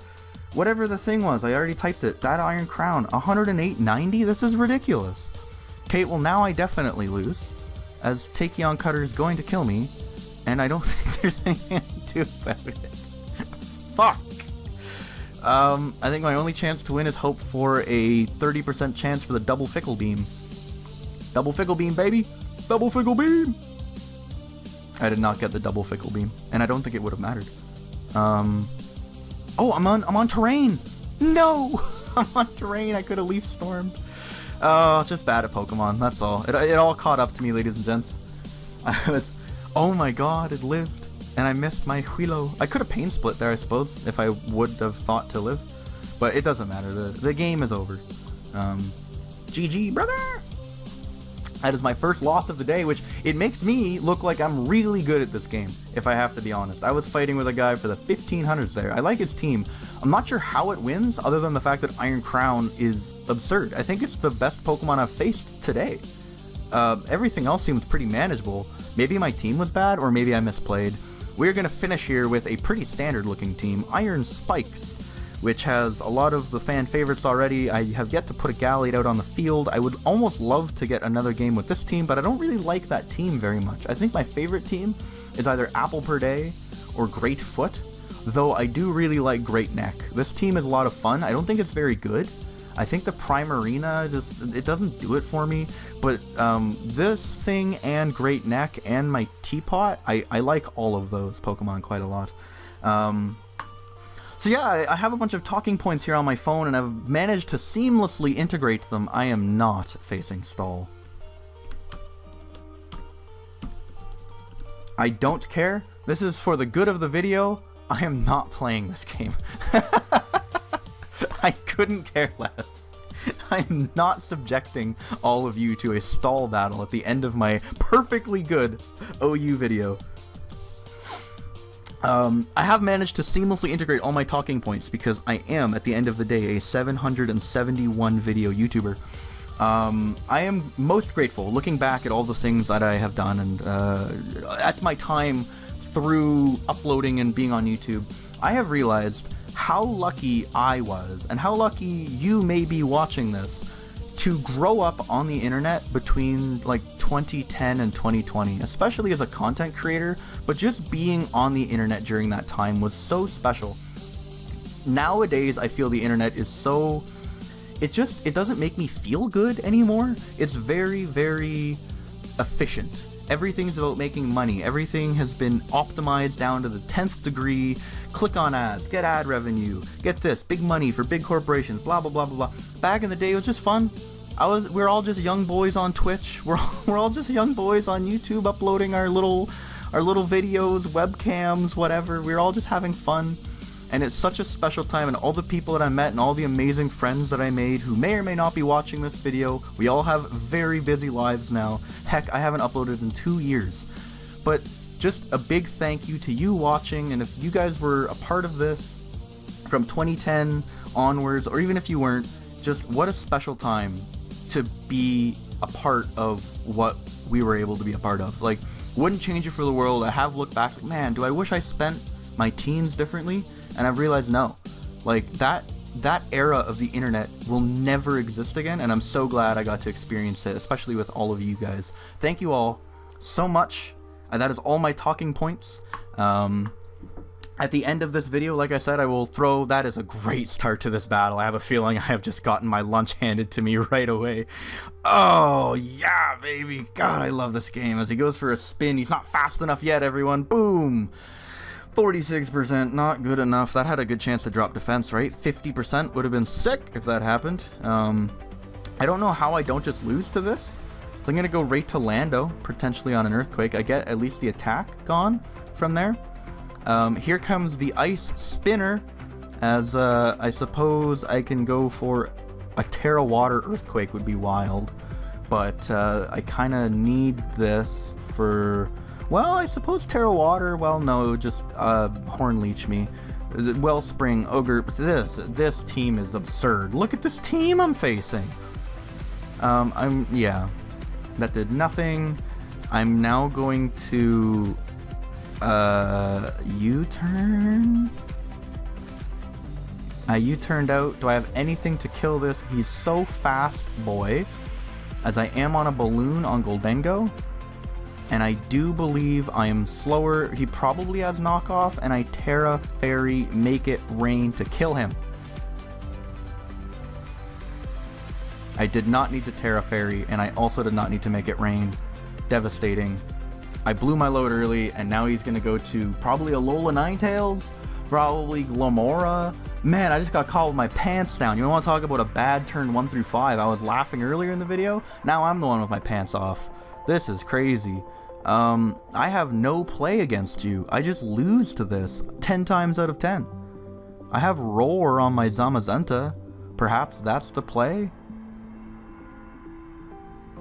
Speaker 2: whatever the thing was, I already typed it. Data Iron Crown, 108.90? This is ridiculous. Okay, well now I definitely lose, as Tachyon Cutter is going to kill me, and I don't think there's anything I can do about it. Fuck! I think my only chance to win is hope for a 30% chance for the Double Fickle Beam. Double Fickle Beam, baby! Double Fickle Beam! I did not get the Double Fickle Beam, and I don't think it would have mattered. Oh, I'm on Terrain! No! I'm on Terrain, I could have Leaf Stormed. Just bad at Pokemon, that's all. It all caught up to me, ladies and gents. I was... Oh my god, it lived. And I missed my Huilo. I could have Pain Split there, I suppose, if I would have thought to live. But it doesn't matter, the game is over. GG, brother! That is my first loss of the day, which it makes me look like I'm really good at this game, if I have to be honest. I was fighting with a guy for the 1500s there. I like his team. I'm not sure how it wins, other than the fact that Iron Crown is absurd. I think it's the best Pokemon I've faced today. Everything else seems pretty manageable. Maybe my team was bad, or maybe I misplayed. We're going to finish here with a pretty standard looking team, Iron Spikes, which has a lot of the fan favorites already. I have yet to put a Gallade out on the field. I would almost love to get another game with this team, but I don't really like that team very much. I think my favorite team is either Apple Per Day or Great Foot, though I do really like Great Neck. This team is a lot of fun. I don't think it's very good. I think the Primarina it doesn't do it for me, but this thing and Great Neck and my Teapot, I like all of those Pokemon quite a lot. So yeah, I have a bunch of talking points here on my phone, and I've managed to seamlessly integrate them. I am not facing stall. I don't care. This is for the good of the video. I am not playing this game. I couldn't care less. I'm not subjecting all of you to a stall battle at the end of my perfectly good OU video. I have managed to seamlessly integrate all my talking points because I am, at the end of the day, a 771 video YouTuber. I am most grateful, looking back at all the things that I have done, and at my time through uploading and being on YouTube, I have realized how lucky I was, and how lucky you may be watching this, to grow up on the internet between like 2010 and 2020, especially as a content creator, but just being on the internet during that time was so special. Nowadays, I feel the internet is so... It doesn't make me feel good anymore. It's very, very efficient. Everything's about making money. Everything has been optimized down to the 10th degree. Click on ads, get ad revenue, get this, big money for big corporations, blah, blah, blah, blah, blah. Back in the day, it was just fun. We're all just young boys on Twitch. We're all just young boys on YouTube uploading our little videos, webcams, whatever. We're all just having fun. And it's such a special time, and all the people that I met and all the amazing friends that I made who may or may not be watching this video, we all have very busy lives now. Heck, I haven't uploaded in 2 years. But just a big thank you to you watching, and if you guys were a part of this from 2010 onwards, or even if you weren't, just what a special time to be a part of what we were able to be a part of. Like, wouldn't change it for the world. I have looked back, like, man, do I wish I spent my teens differently? And I've realized no, like that era of the internet will never exist again, and I'm so glad I got to experience it, especially with all of you guys. Thank you all so much, and that is all my talking points. At the end of this video, like I said, I will throw that as a great start to this battle. I have a feeling I have just gotten my lunch handed to me right away. Oh yeah, baby, God, I love this game. As he goes for a spin, he's not fast enough yet, everyone. Boom. 46%, not good enough. That had a good chance to drop defense, right? 50% would have been sick if that happened. I don't know how I don't just lose to this. So I'm going to go right to Lando, potentially on an earthquake. I get at least the attack gone from there. Here comes the ice spinner, as I suppose I can go for a Terra Water earthquake would be wild. But I kind of need this for... Well, I suppose Terra Water, well, no, just Horn Leech me. Wellspring, Ogre, this team is absurd. Look at this team I'm facing. Yeah, that did nothing. I'm now going to, U-turn? I U-turned out. Do I have anything to kill this? He's so fast, boy. As I am on a balloon on Goldengo. And I do believe I am slower. He probably has knockoff, and I Terra Fairy make it rain to kill him. I did not need to Terra Fairy, and I also did not need to make it rain. Devastating. I blew my load early, and now he's going to go to probably a Alola Ninetales, probably Glomora. Man, I just got caught with my pants down. You want to talk about a bad turn 1 through 5? I was laughing earlier in the video. Now I'm the one with my pants off. This is crazy. I have no play against you. I just lose to this 10 times out of 10. I have Roar on my Zamazenta. Perhaps that's the play?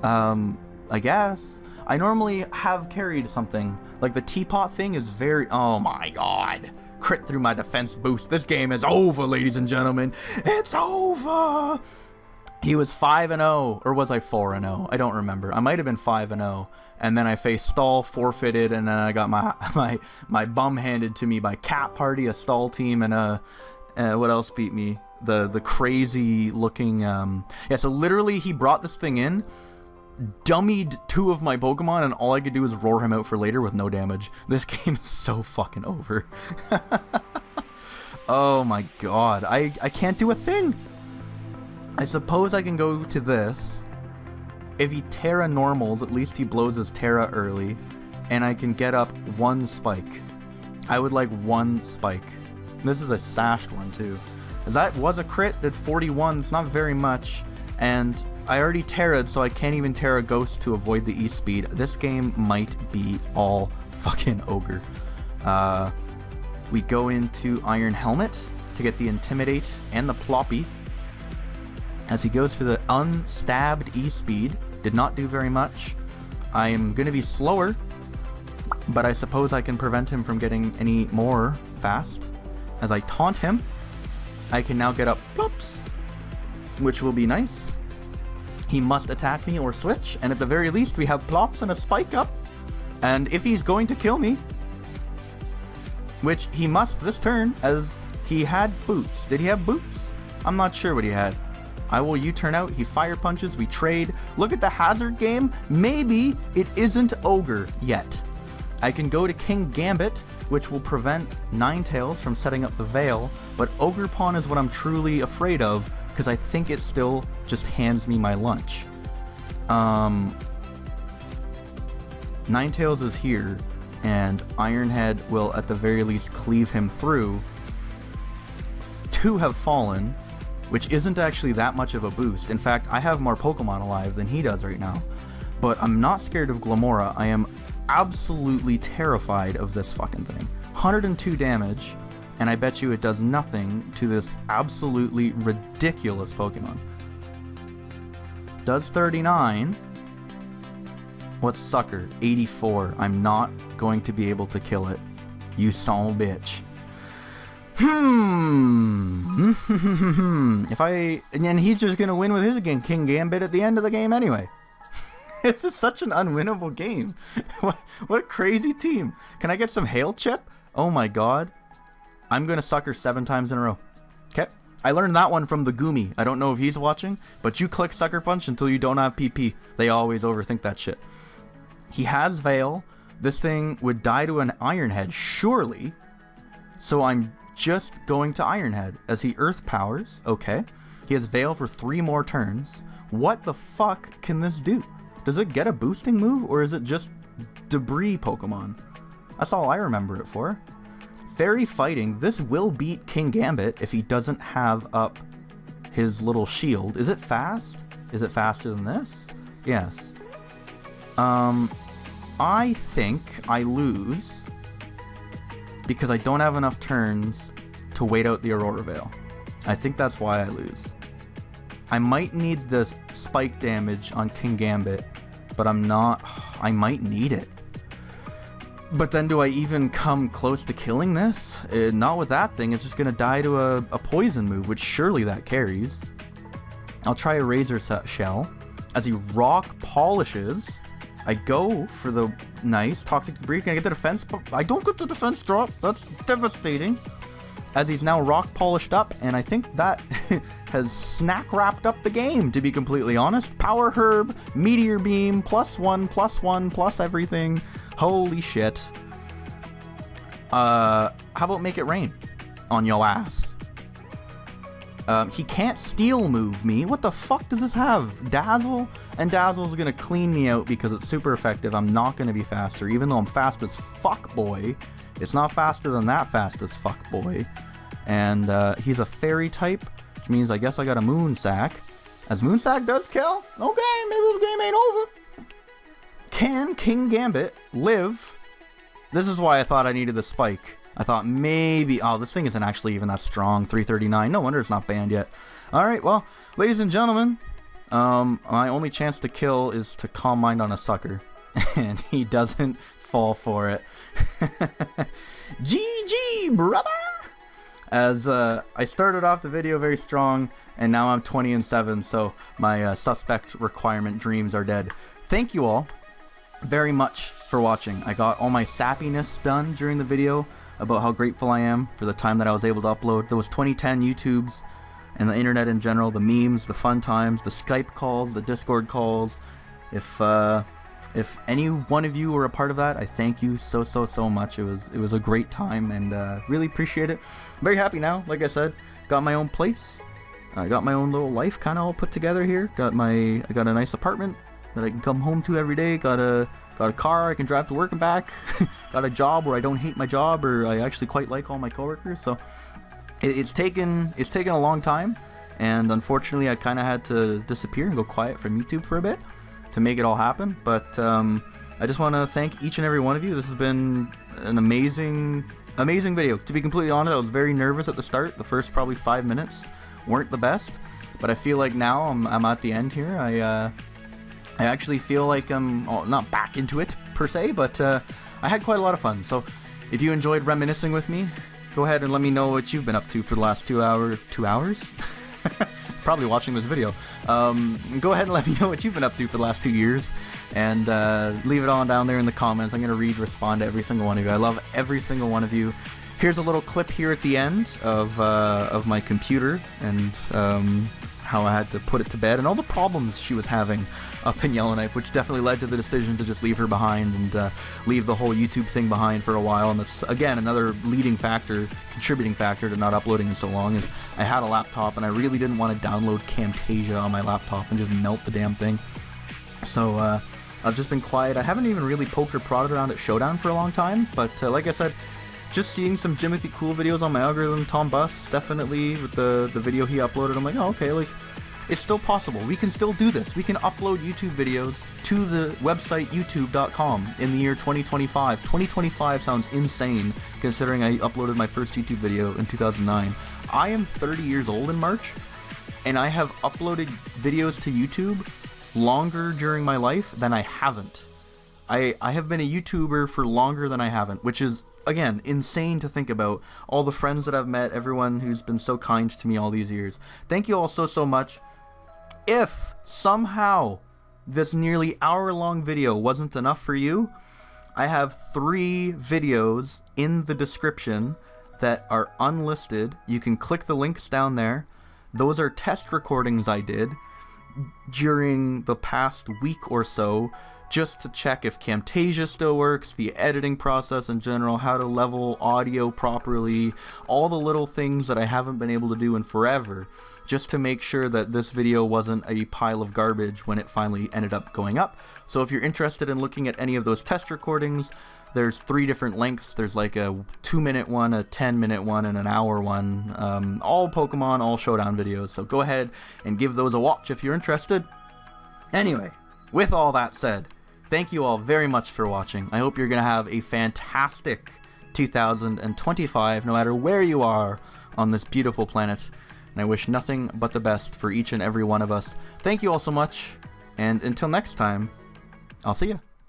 Speaker 2: I guess. I normally have carried something. Like the teapot thing is very... Oh my god. Crit through my defense boost. This game is over, ladies and gentlemen. It's over! He was 5-0, or was I 4-0? I don't remember. I might have been 5-0, and then I faced Stall, forfeited, and then I got my bum handed to me by Cat Party, a Stall team, and what else beat me? The crazy looking yeah. So literally, he brought this thing in, dummied 2 of my Pokemon, and all I could do was roar him out for later with no damage. This game is so fucking over. Oh my god, I can't do a thing. I suppose I can go to this. If he Terra normals, at least he blows his Terra early. And I can get up 1 spike. I would like 1 spike. This is a sashed one too. As that was a crit, did 41, it's not very much. And I already Terra'd, so I can't even Terra Ghost to avoid the E-speed. This game might be all fucking ogre. We go into Iron Helmet to get the Intimidate and the Ploppy. As he goes for the unstabbed E-speed, did not do very much. I am going to be slower, but I suppose I can prevent him from getting any more fast. As I taunt him, I can now get up Plops, which will be nice. He must attack me or switch, and at the very least we have Plops and a Spike up. And if he's going to kill me, which he must this turn, as he had Boots. Did he have Boots? I'm not sure what he had. I will U-turn out, he Fire Punches, we trade. Look at the hazard game. Maybe it isn't Ogre yet. I can go to King Gambit, which will prevent Ninetales from setting up the Veil, but Ogerpon is what I'm truly afraid of, because I think it still just hands me my lunch. Ninetales is here, and Ironhead will at the very least cleave him through. 2 have fallen, which isn't actually that much of a boost. In fact, I have more Pokemon alive than he does right now. But I'm not scared of Glomora. I am absolutely terrified of this fucking thing. 102 damage, and I bet you it does nothing to this absolutely ridiculous Pokemon. Does 39. What's Sucker? 84. I'm not going to be able to kill it. You son of a bitch. If I... And he's just gonna win with his again, King Gambit at the end of the game anyway. This is such an unwinnable game. What a crazy team. Can I get some Hail Chip? Oh my god. I'm gonna Sucker 7 times in a row. Okay. I learned that one from the Goomy. I don't know if he's watching, but you click Sucker Punch until you don't have PP. They always overthink that shit. He has Veil. This thing would die to an Ironhead, surely. So I'm just going to Ironhead as he Earth Powers. Okay. He has Veil for 3 more turns. What the fuck can this do? Does it get a boosting move, or is it just debris Pokemon? That's all I remember it for. fairy fighting, this will beat King Gambit if he doesn't have up his little shield. Is it fast? Is it faster than this? Yes. I think I lose because I don't have enough turns to wait out the Aurora Veil. I think that's why I lose. I might need the spike damage on King Gambit, but I might need it. But then do I even come close to killing this? Not with that thing. It's just going to die to a poison move, which surely that carries. I'll try a Razor Shell. As he rock polishes, I go for the nice Toxic Debris. Can I get the defense? I don't get the defense drop. That's devastating. As he's now rock polished up, and I think that has snack wrapped up the game, to be completely honest. Power Herb, Meteor Beam, +1, plus everything. Holy shit. How about Make It Rain on yo ass? He can't steel move me. What the fuck does this have? Dazzle? And Dazzle's gonna clean me out because it's super effective. I'm not gonna be faster, even though I'm fast as fuck, boy. It's not faster than that fast as fuck, boy. And he's a fairy type, which means I guess I got a Moon Sack. As Moon Sack does kill, okay, maybe the game ain't over. Can King Gambit live? This is why I thought I needed the spike. I thought maybe... Oh, this thing isn't actually even that strong. 339. No wonder it's not banned yet. Alright, well, ladies and gentlemen, my only chance to kill is to Calm Mind on a sucker. And he doesn't fall for it. GG, brother! As I started off the video very strong, and now I'm 20-7, so my suspect requirement dreams are dead. Thank you all very much for watching. I got all my sappiness done during the video about how grateful I am for the time that I was able to upload those 2010 YouTubes and the internet in general, the memes, the fun times, the Skype calls, the Discord calls. If any one of you were a part of that, I thank you so much. It was a great time, and really appreciate it. I'm very happy now. Like I said, got my own place. I got my own little life kind of all put together here. I got a nice apartment that I can come home to every day. Got a car I can drive to work and back. Got a job where I don't hate my job, or I actually quite like all my coworkers. So it's taken a long time, and unfortunately I kind of had to disappear and go quiet from YouTube for a bit to make it all happen. But I just want to thank each and every one of you. This has been an amazing video. To be completely honest, I was very nervous at the start. The first probably 5 minutes weren't the best, but I feel like now I'm at the end here. I actually feel like I'm not back into it per se, but I had quite a lot of fun. So if you enjoyed reminiscing with me, go ahead and let me know what you've been up to for the last 2 hours? Probably watching this video. Go ahead and let me know what you've been up to for the last 2 years, and leave it on down there in the comments. I'm going to respond to every single one of you. I love every single one of you. Here's a little clip here at the end of my computer, and how I had to put it to bed, and all the problems she was having up in Yellowknife, which definitely led to the decision to just leave her behind and leave the whole YouTube thing behind for a while. And that's, again, another contributing factor to not uploading in so long, is I had a laptop and I really didn't want to download Camtasia on my laptop and just melt the damn thing. So I've just been quiet. I haven't even really poked or prodded around at Showdown for a long time, but like I said, just seeing some Jimothy Cool videos on my algorithm, Tom Buss, definitely, with the video he uploaded, I'm like, oh, okay, like, it's still possible. We can still do this. We can upload YouTube videos to the website youtube.com in the year 2025. 2025 sounds insane, considering I uploaded my first YouTube video in 2009. I am 30 years old in March, and I have uploaded videos to YouTube longer during my life than I haven't. I have been a YouTuber for longer than I haven't, which is, again, insane to think about. All the friends that I've met, everyone who's been so kind to me all these years. Thank you all so much. If somehow this nearly hour-long video wasn't enough for you, I have 3 videos in the description that are unlisted. You can click the links down there. Those are test recordings I did during the past week or so just to check if Camtasia still works, the editing process in general, how to level audio properly, all the little things that I haven't been able to do in forever, just to make sure that this video wasn't a pile of garbage when it finally ended up going up. So if you're interested in looking at any of those test recordings, there's 3 different lengths. There's like a 2-minute one, a 10-minute one, and an hour one. All Pokemon, all Showdown videos. So go ahead and give those a watch if you're interested. Anyway, with all that said, thank you all very much for watching. I hope you're going to have a fantastic 2025, no matter where you are on this beautiful planet. And I wish nothing but the best for each and every one of us. Thank you all so much, and until next time, I'll see ya.